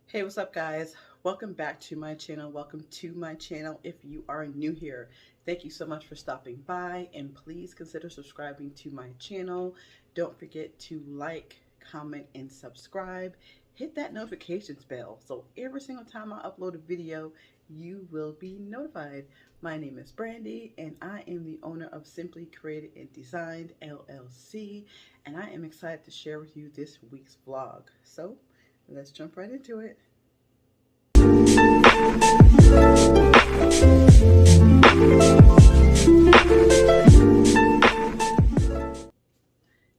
Hey, what's up, guys? Welcome back to my channel. Welcome to my channel. If you are new here, thank you so much for stopping by, and please consider subscribing to my channel. Don't forget to like, comment, and subscribe. Hit that notifications bell so every single time I upload a video, you will be notified. My name is Brandy, and I am the owner of Simply Created and Designed LLC, and I am excited to share with you this week's vlog. So let's jump right into it.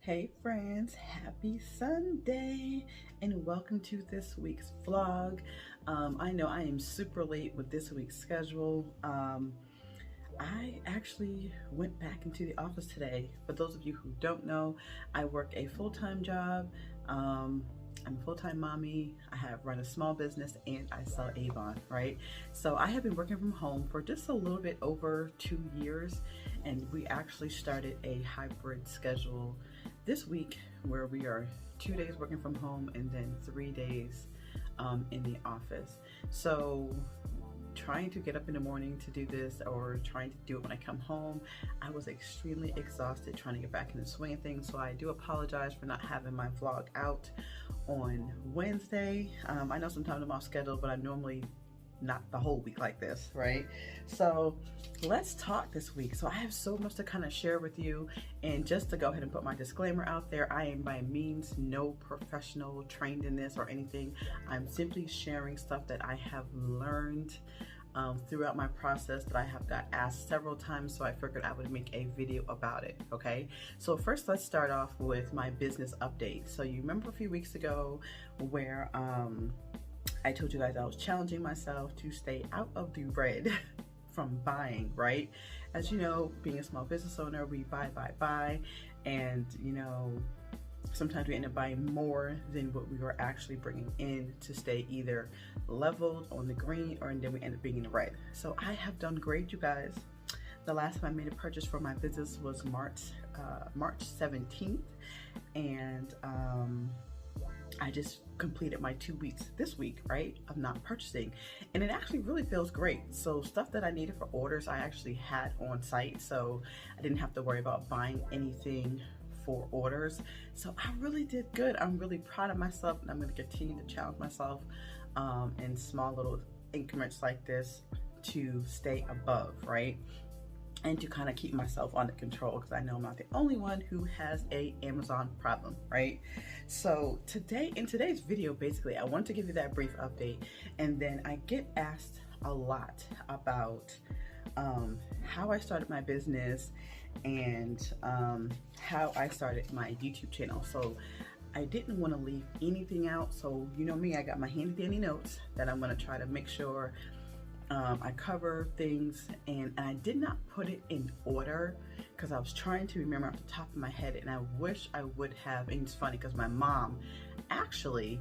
Hey friends, happy Sunday and welcome to this week's vlog. I know I am super late with this week's schedule. I actually went back into the office today. For those of you who don't know, I work a full-time job. I'm a full-time mommy. I have run a small business and I sell Avon, right? So I have been working from home for just a little bit over 2 years, and we actually started a hybrid schedule this week where we are 2 days working from home and then 3 days in the office. So trying to get up in the morning to do this or trying to do it when I come home, I was extremely exhausted trying to get back in the swing of things. So I do apologize for not having my vlog out on Wednesday. I know sometimes I'm off schedule, but I'm normally not the whole week like this, right? So let's talk this week. So I have so much to kind of share with you, and just to go ahead and put my disclaimer out there, I am by means no professional trained in this or anything. I'm simply sharing stuff that I have learned throughout my process that I have got asked several times, so I figured I would make a video about it. Okay, so first let's start off with my business update. So you remember a few weeks ago where I told you guys I was challenging myself to stay out of the red from buying, right? As you know, being a small business owner, we buy, and you know, sometimes we end up buying more than what we were actually bringing in to stay either leveled on the green, or then we end up being in the red. So I have done great, you guys. The last time I made a purchase for my business was March 17th, and I just completed my 2 weeks this week, right, of not purchasing, and it actually really feels great. So stuff that I needed for orders, I actually had on site, so I didn't have to worry about buying anything for orders. So I really did good. I'm really proud of myself, and I'm going to continue to challenge myself in small little increments like this to stay above, right? And to kind of keep myself under control, because I know I'm not the only one who has a Amazon problem, right? So today, in today's video, basically I want to give you that brief update, and then I get asked a lot about how I started my business and how I started my YouTube channel. So I didn't want to leave anything out. So you know me, I got my handy dandy notes that I'm going to try to make sure I cover things, and I did not put it in order because I was trying to remember off the top of my head, and I wish I would have. And it's funny because my mom actually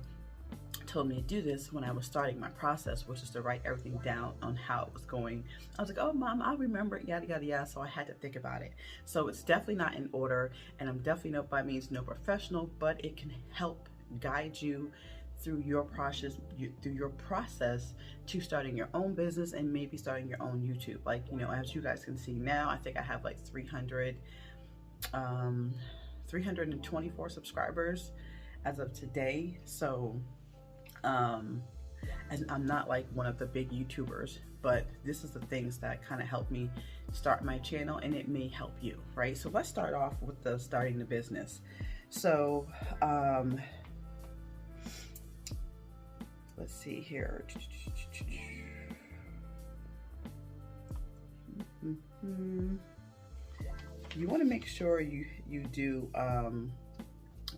told me to do this when I was starting my process, which is to write everything down on how it was going. I was like, oh mom, I'll remember it, yada yada yada. So I had to think about it. So it's definitely not in order, and I'm definitely no by means no professional, but it can help guide you through your process, to starting your own business and maybe starting your own YouTube. Like, you know, as you guys can see now, I think I have like 324 subscribers as of today. So and I'm not like one of the big YouTubers, but this is the things that kind of helped me start my channel, and it may help you, right? So let's start off with the starting the business. So let's see here. You want to make sure you do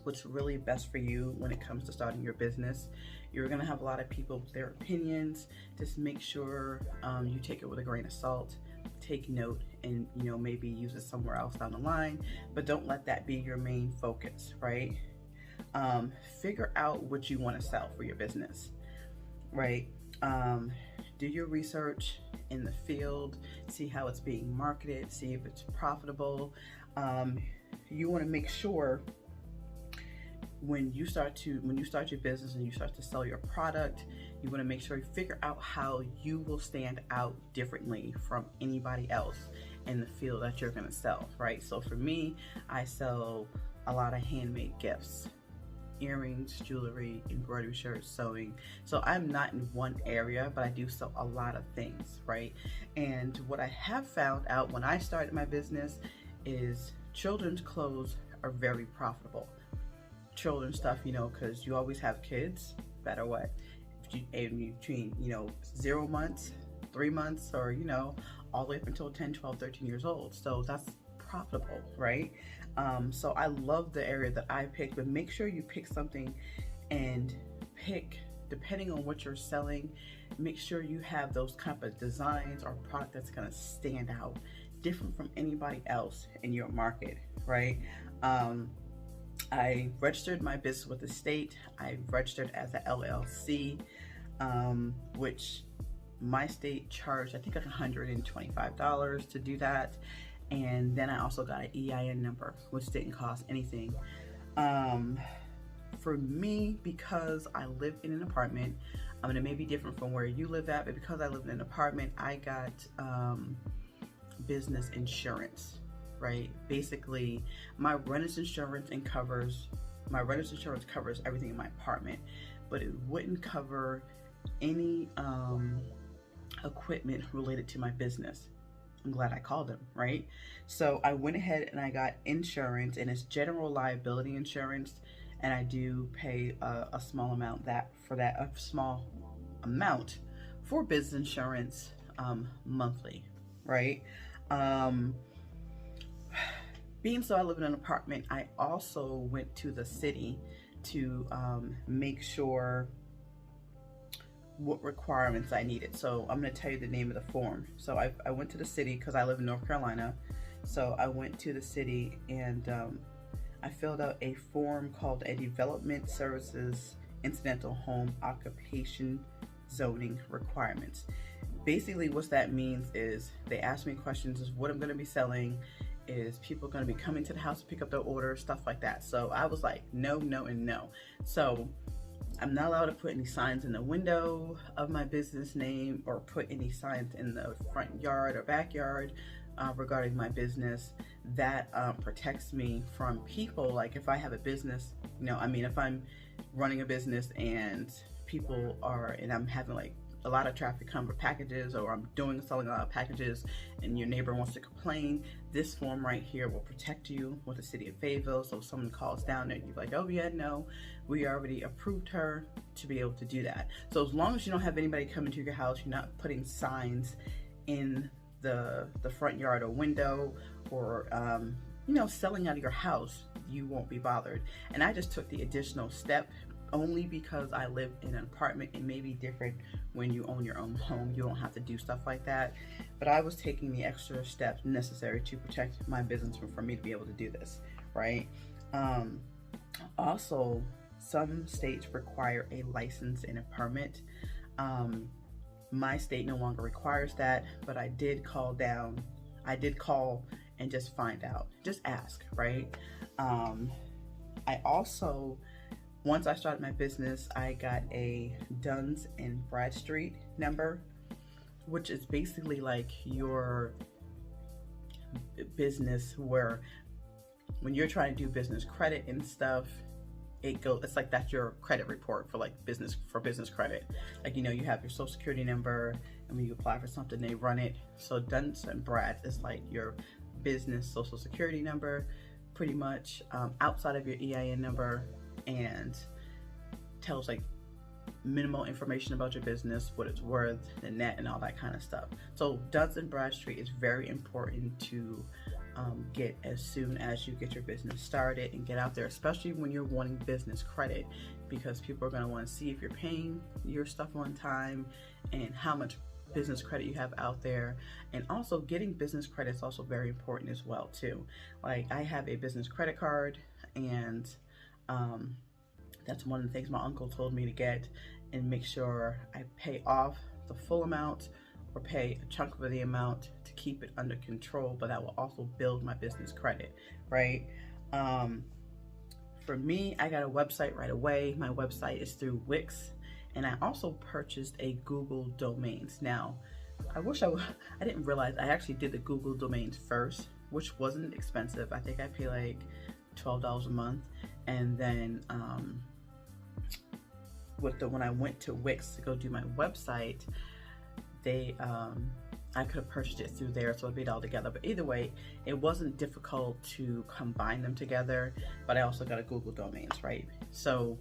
what's really best for you when it comes to starting your business. You're going to have a lot of people with their opinions. Just make sure you take it with a grain of salt, take note, and you know, maybe use it somewhere else down the line, but don't let that be your main focus, right? Figure out what you want to sell for your business, right? Do your research in the field, see how it's being marketed, see if it's profitable. You want to make sure when you start your business and you start to sell your product, you want to make sure you figure out how you will stand out differently from anybody else in the field that you're going to sell, right? So for me, I sell a lot of handmade gifts, earrings, jewelry, embroidery shirts, sewing. So I'm not in one area, but I do sell a lot of things, right? And what I have found out when I started my business is children's clothes are very profitable. Children's stuff, you know, because you always have kids, no matter what. Between, you know, 0 months, 3 months, or, you know, all the way up until 10, 12, 13 years old. So that's profitable, right? So I love the area that I picked, but make sure you pick something and pick, depending on what you're selling, make sure you have those kind of designs or product that's gonna stand out different from anybody else in your market, right? I registered my business with the state. I registered as a LLC, which my state charged, I think, like $125 to do that. And then I also got an EIN number, which didn't cost anything. For me, because I live in an apartment, I mean, it may be different from where you live at, but because I live in an apartment, I got business insurance, right? Basically, my renter's insurance covers everything in my apartment, but it wouldn't cover any equipment related to my business. I'm glad I called them, right? So I went ahead and I got insurance, and it's general liability insurance, and I do pay a small amount for business insurance monthly, right? Being so I live in an apartment, I also went to the city to make sure what requirements I needed. So I'm going to tell you the name of the form. So I went to the city because I live in North Carolina. So I went to the city and I filled out a form called a Development Services Incidental Home Occupation Zoning Requirements. Basically what that means is they asked me questions of what I'm going to be selling, is people going to be coming to the house to pick up their orders, stuff like that. So I was like, no, no, and no. So I'm not allowed to put any signs in the window of my business name or put any signs in the front yard or backyard regarding my business. That protects me from people. Like if I have a business, you know, I mean, if I'm running a business and I'm having like a lot of traffic come for packages, or I'm selling a lot of packages and your neighbor wants to complain, this form right here will protect you with the city of Fayetteville. So if someone calls down there, you're like, oh yeah, no, we already approved her to be able to do that. So as long as you don't have anybody come into your house, you're not putting signs in the front yard or window, or you know, selling out of your house, you won't be bothered. And I just took the additional step only because I live in an apartment. It may be different when you own your own home. You don't have to do stuff like that. But I was taking the extra steps necessary to protect my business for me to be able to do this, right? Also, some states require a license and a permit. My state no longer requires that, but I did call and just find out, just ask, right? I also, once I started my business, I got a Duns and Bradstreet number, which is basically like your business, where when you're trying to do business credit and stuff, it's like that's your credit report for like business credit. Like, you know, you have your social security number, and when you apply for something, they run it. So Duns and Brad is like your business social security number, pretty much, outside of your EIN number, and tells like minimal information about your business, what it's worth, the net, and all that kind of stuff. So Duns and Bradstreet is very important to get as soon as you get your business started and get out there, especially when you're wanting business credit, because people are going to want to see if you're paying your stuff on time and how much business credit you have out there. And also getting business credit is also very important as well too. Like I have a business credit card, and that's one of the things my uncle told me to get, and make sure I pay off the full amount or pay a chunk of the amount to keep it under control, but that will also build my business credit, right? for me, I got a website right away. My website is through Wix, and I also purchased a Google domains. Now, I didn't realize I actually did the Google domains first, which wasn't expensive. I think I pay like $12 a month, and then when I went to Wix to go do my website, I could have purchased it through there, so I paid all together. But either way, it wasn't difficult to combine them together. But I also got a Google domains, right? So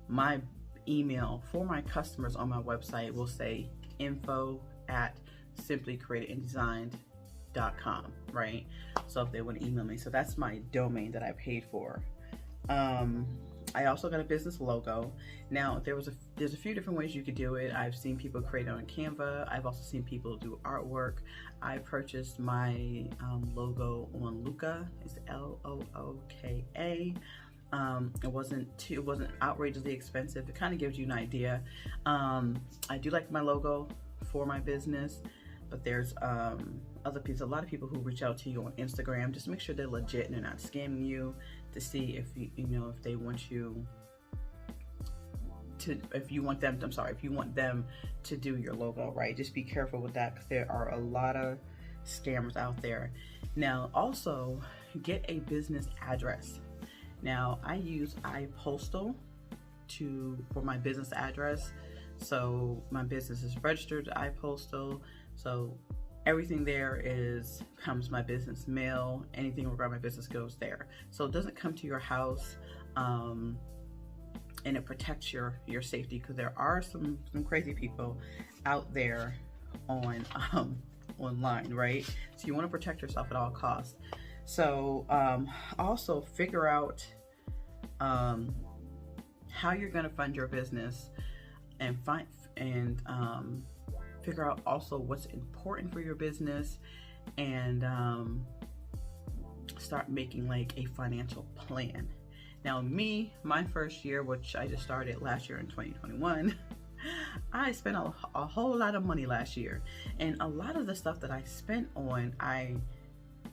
my email for my customers on my website will say info@simplycreatedandDesigned.com, right? So if they want to email me, so that's my domain that I paid for. I also got a business logo. Now there's a few different ways you could do it. I've seen people create it on Canva. I've also seen people do artwork. I purchased my logo on Luca. It's Looka. It wasn't outrageously expensive. It kind of gives you an idea. I do like my logo for my business, but there's a lot of people who reach out to you on Instagram. Just make sure they're legit and they're not scamming you, to see if if they want you to, if you want them to do your logo, right? Just be careful with that, because there are a lot of scammers out there. Now, also get a business address. Now, I use iPostal for my business address. So my business is registered to iPostal. So everything there comes my business mail. Anything regarding my business goes there. So it doesn't come to your house, and it protects your safety, because there are some crazy people out there online, right? So you want to protect yourself at all costs. So also figure out how you're going to fund your business, and figure out also what's important for your business, and start making like a financial plan. Now my first year, which I just started last year in 2021, I spent a whole lot of money last year, and a lot of the stuff that I spent on, I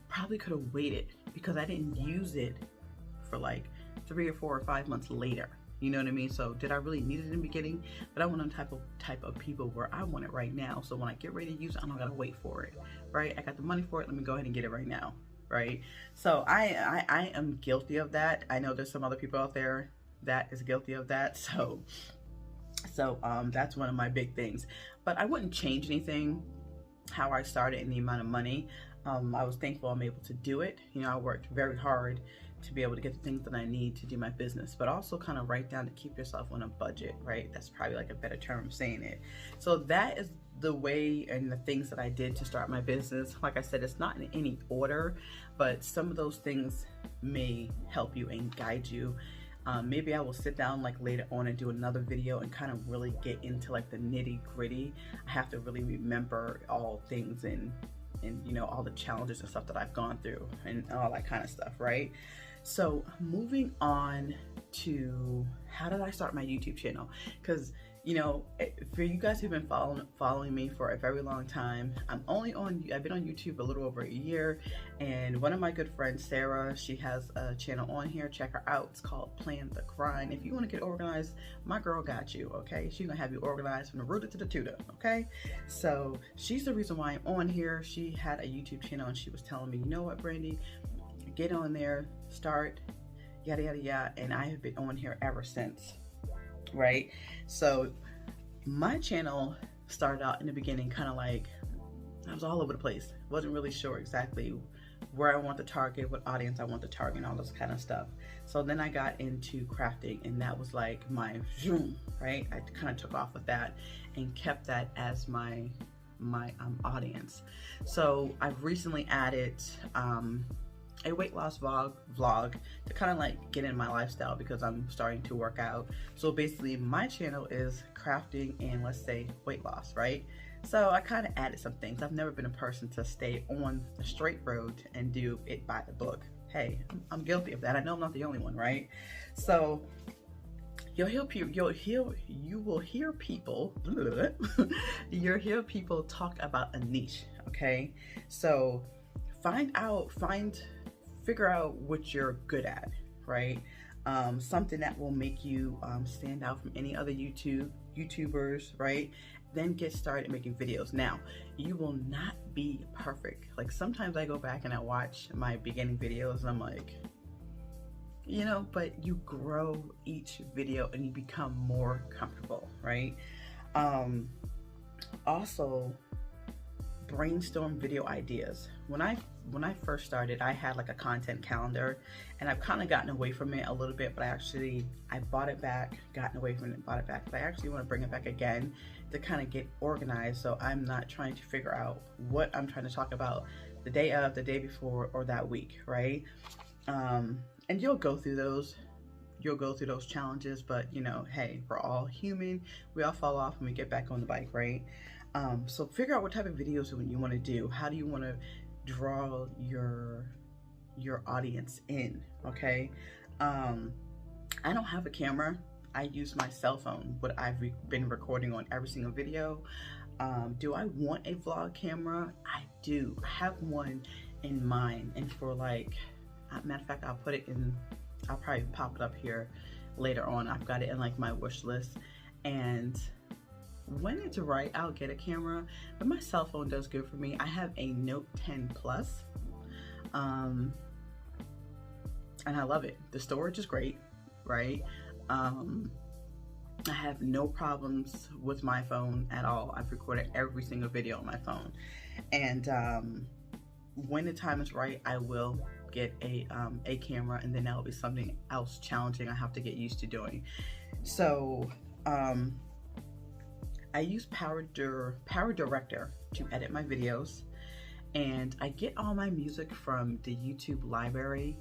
probably could have waited, because I didn't use it for like 3 or 4 or 5 months later. You know what I mean? So did I really need it in the beginning? But I'm one of the type of people where I want it right now. So when I get ready to use it, I don't gotta wait for it, right? I got the money for it. Let me go ahead and get it right now, right? So I am guilty of that. I know there's some other people out there that is guilty of that. So that's one of my big things. But I wouldn't change anything how I started and the amount of money. I was thankful I'm able to do it. I worked very hard to be able to get the things that I need to do my business, but also kind of write down to keep yourself on a budget, right? That's probably like a better term of saying it. So that is the way and the things that I did to start my business. Like I said, it's not in any order, but some of those things may help you and guide you. Maybe I will sit down like later on and do another video and kind of really get into like the nitty gritty. I have to really remember all things and all the challenges and stuff that I've gone through and all that kind of stuff, right? So moving on to how did I start my YouTube channel? Because for you guys who've been following me for a very long time, I've been on YouTube a little over a year, and one of my good friends, Sarah, she has a channel on here. Check her out. It's called Plan the Grind. If you want to get organized, my girl got you, okay? She's gonna have you organized from the rooter to the tutor, okay? So she's the reason why I'm on here. She had a YouTube channel, and she was telling me, you know what, Brandy, get on there, start, yada yada yada, and I have been on here ever since, right? So my channel started out in the beginning kind of like I was all over the place. Wasn't really sure exactly where I want to target, what audience I want to target, and all this kind of stuff. So then I got into crafting, and that was like my zoom, right? I kind of took off with that and kept that as my audience. So I've recently added a weight loss vlog to kind of like get in my lifestyle, because I'm starting to work out. So basically my channel is crafting and, let's say, weight loss, right? So I kind of added some things. I've never been a person to stay on the straight road and do it by the book. Hey, I'm guilty of that. I know I'm not the only one, right? So you will hear people talk about a niche, okay? So figure out what you're good at, right? something that will make you stand out from any other YouTubers, right? Then get started making videos. Now, you will not be perfect. Like sometimes I go back and I watch my beginning videos and I'm like, you know, but you grow each video and you become more comfortable, right? Also, brainstorm video ideas. When I first started, I had like a content calendar, and I've kind of gotten away from it a little bit, but I bought it back, gotten away from it, bought it back. But I actually want to bring it back again to kind of get organized, so I'm not trying to figure out what I'm trying to talk about the day of, the day before, or that week, right? And you'll go through those challenges, but you know, hey, we're all human. We all fall off and we get back on the bike, right? So figure out what type of videos you want to do. How do you want to draw your audience in? Okay. I don't have a camera. I use my cell phone, but I've been recording on every single video. Do I want a vlog camera? I do. I have one in mind, and for like, matter of fact, I'll probably pop it up here later on. I've got it in like my wish list, and when it's right, I'll get a camera, but my cell phone does good for me. I have a Note 10 Plus, and I love it. The storage is great, right? I have no problems with my phone at all. I've recorded every single video on my phone, and when the time is right, I will get a camera, and then that'll be something else challenging I have to get used to doing. So I use Power Director to edit my videos, and I get all my music from the YouTube library,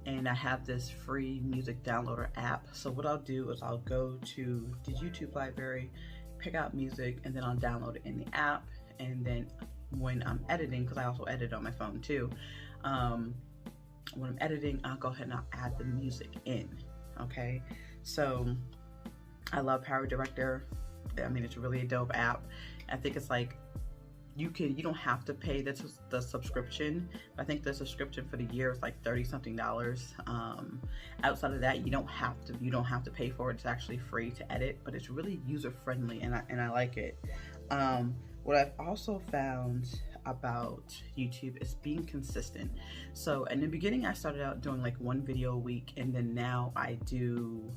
and I have this free music downloader app. So what I'll do is I'll go to the YouTube library, pick out music, and then I'll download it in the app. And then when I'm editing, because I also edit on my phone too, when I'm editing, I'll go ahead and I'll add the music in. Okay, so I love Power Director. I mean, it's really a dope app. I think it's like you don't have to pay the subscription. I think the subscription for the year is like $30-something. Outside of that, you don't have to pay for it. It's actually free to edit, but it's really user friendly, and I like it. What I've also found about YouTube is being consistent. So in the beginning, I started out doing like 1 video a week, and then now I do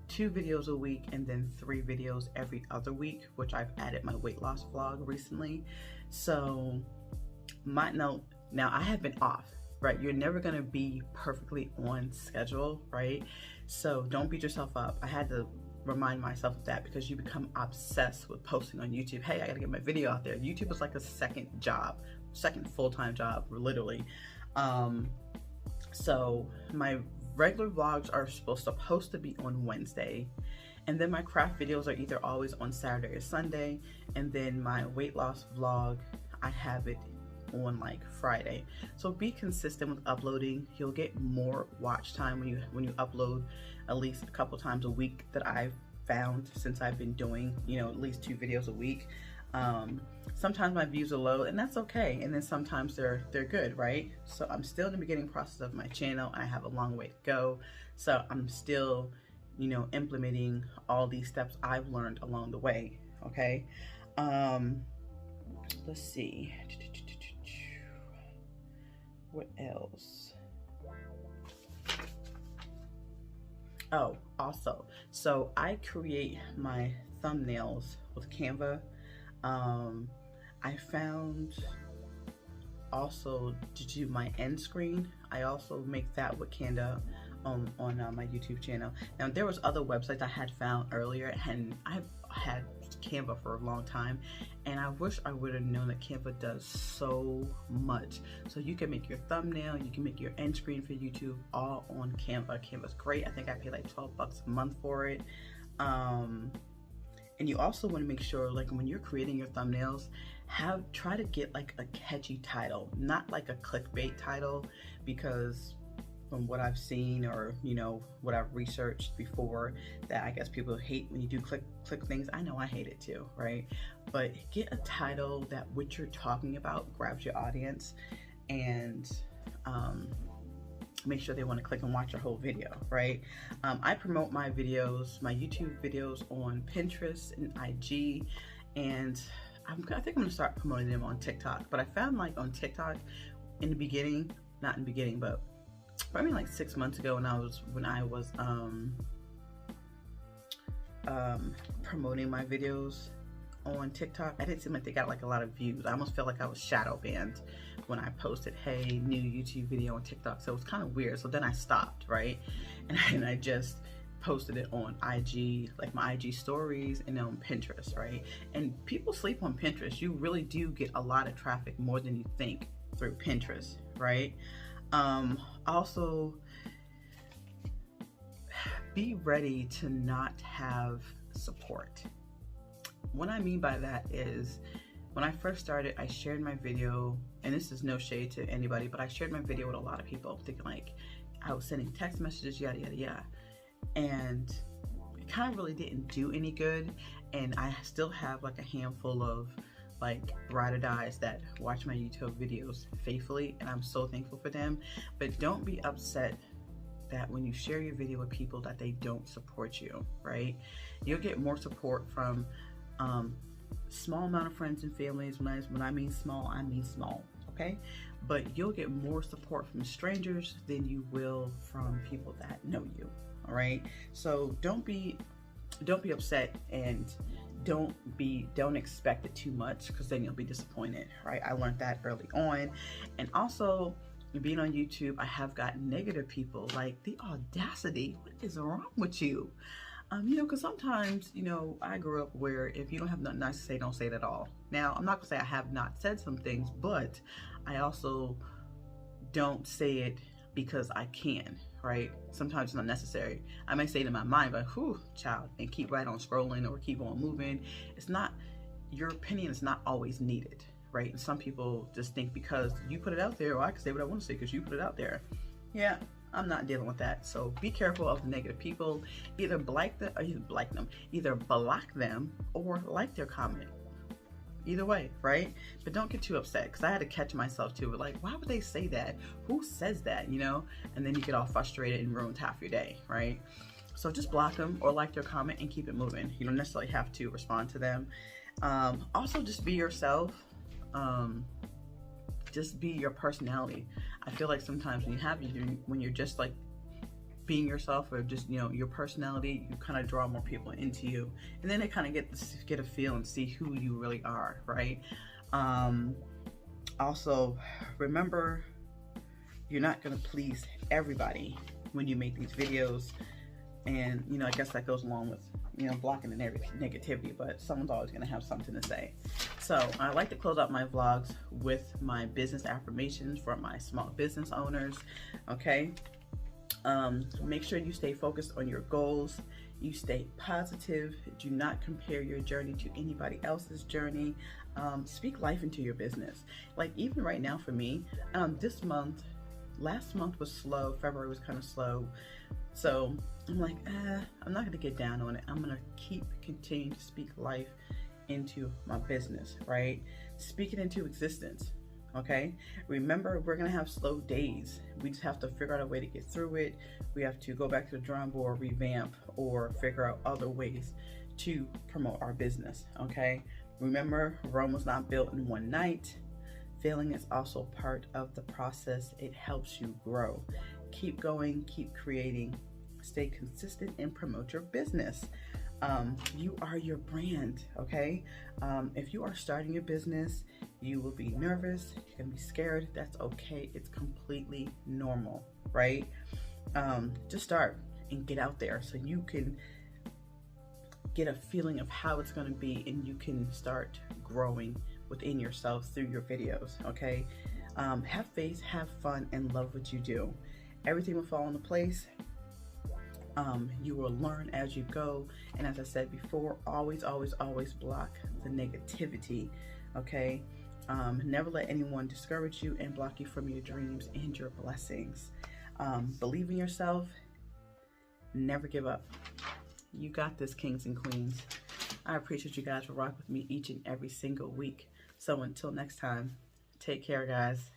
2 videos a week and then 3 videos every other week, which I've added my weight loss vlog recently. So now I have been off, right? You're never gonna be perfectly on schedule, right? So don't beat yourself up. I had to remind myself of that, because you become obsessed with posting on YouTube. Hey, I gotta get my video out there. YouTube is like a second full-time job, literally. So my regular vlogs are supposed to be on Wednesday, and then my craft videos are either always on Saturday or Sunday, and then my weight loss vlog, I have it on like Friday. So be consistent with uploading. You'll get more watch time when you upload at least a couple times a week, that I've found since I've been doing, you know, at least 2 videos a week. Sometimes my views are low, and that's okay, and then sometimes they're good, right? So I'm still in the beginning process of my channel. I have a long way to go, so I'm still, you know, implementing all these steps I've learned along the way. Okay, let's see, what else? Oh, also, so I create my thumbnails with Canva. I found also to do my end screen, I also make that with Canva on my YouTube channel. Now there was other websites I had found earlier, and I've had Canva for a long time, and I wish I would have known that Canva does so much. So you can make your thumbnail, you can make your end screen for YouTube, all on Canva. Canva's great. I think I pay like $12 a month for it. And you also want to make sure, like, when you're creating your thumbnails, try to get like a catchy title, not like a clickbait title, because from what I've seen, or you know, what I've researched before, that I guess people hate when you do click things. I know I hate it too, right? But get a title that what you're talking about grabs your audience, and make sure they want to click and watch your whole video, right? I promote my videos, my YouTube videos on Pinterest and IG, and I think I'm gonna start promoting them on TikTok. But I found like on TikTok in the beginning, not in the beginning, but probably like 6 months ago when I was promoting my videos on TikTok, I didn't seem like they got like a lot of views. I almost felt like I was shadow banned when I posted, hey, new YouTube video on TikTok. So it was kind of weird. So then I stopped, right? And I just posted it on IG, like my IG stories, and on Pinterest, right? And people sleep on Pinterest. You really do get a lot of traffic, more than you think, through Pinterest, right? Also, be ready to not have support. What I mean by that is, when I first started, I shared my video, and this is no shade to anybody, but I shared my video with a lot of people, thinking like I was sending text messages, yada, yada, yada. And it kind of really didn't do any good. And I still have like a handful of like ride or dies that watch my YouTube videos faithfully, and I'm so thankful for them. But don't be upset that when you share your video with people that they don't support you, right? You'll get more support from small amount of friends and families. When I mean small, I mean small, okay? But you'll get more support from strangers than you will from people that know you, all right? So don't be upset, and don't expect it too much, because then you'll be disappointed, right? I learned that early on. And also, being on YouTube, I have gotten negative people like, the audacity, what is wrong with you? You know, because sometimes, you know, I grew up where if you don't have nothing nice to say, don't say it at all. Now, I'm not gonna say I have not said some things, but I also don't say it because I can, right? Sometimes it's not necessary. I may say it in my mind, but whew, child, and keep right on scrolling or keep on moving. It's not, your opinion is not always needed, right? And some people just think because you put it out there, well, I can say what I want to say because you put it out there. Yeah, I'm not dealing with that. So be careful of the negative people. Either block them or like their comment. Either way, right? But don't get too upset, because I had to catch myself too. Like, why would they say that? Who says that, you know? And then you get all frustrated and ruins half your day, right? So just block them or like their comment and keep it moving. You don't necessarily have to respond to them. Also, just be yourself. Just be your personality. I feel like sometimes when you're just like being yourself, or just, you know, your personality, you kind of draw more people into you, and then they kind of get a feel and see who you really are, right? Also, remember, you're not going to please everybody when you make these videos. And, you know, I guess that goes along with, you know, blocking the negativity, but someone's always going to have something to say. So I like to close out my vlogs with my business affirmations for my small business owners, okay? Make sure you stay focused on your goals. You stay positive. Do not compare your journey to anybody else's journey. Speak life into your business. Like, even right now for me, last month was slow. February was kind of slow. So I'm like, I'm not gonna get down on it. I'm gonna continue to speak life into my business, right? Speak it into existence, okay? Remember, we're gonna have slow days. We just have to figure out a way to get through it. We have to go back to the drawing board, revamp, or figure out other ways to promote our business, okay? Remember, Rome was not built in one night. Failing is also part of the process. It helps you grow. Keep going, keep creating, stay consistent, and promote your business. You are your brand, okay? If you are starting your business, you will be nervous, you're gonna be scared. That's okay. It's completely normal, right? Just start and get out there so you can get a feeling of how it's gonna be, and you can start growing within yourself through your videos, okay? Have faith, have fun, and love what you do. Everything will fall into place. You will learn as you go. And as I said before, always, always, always block the negativity, okay? Never let anyone discourage you and block you from your dreams and your blessings. Believe in yourself. Never give up. You got this, kings and queens. I appreciate you guys for rocking with me each and every single week. So until next time, take care, guys.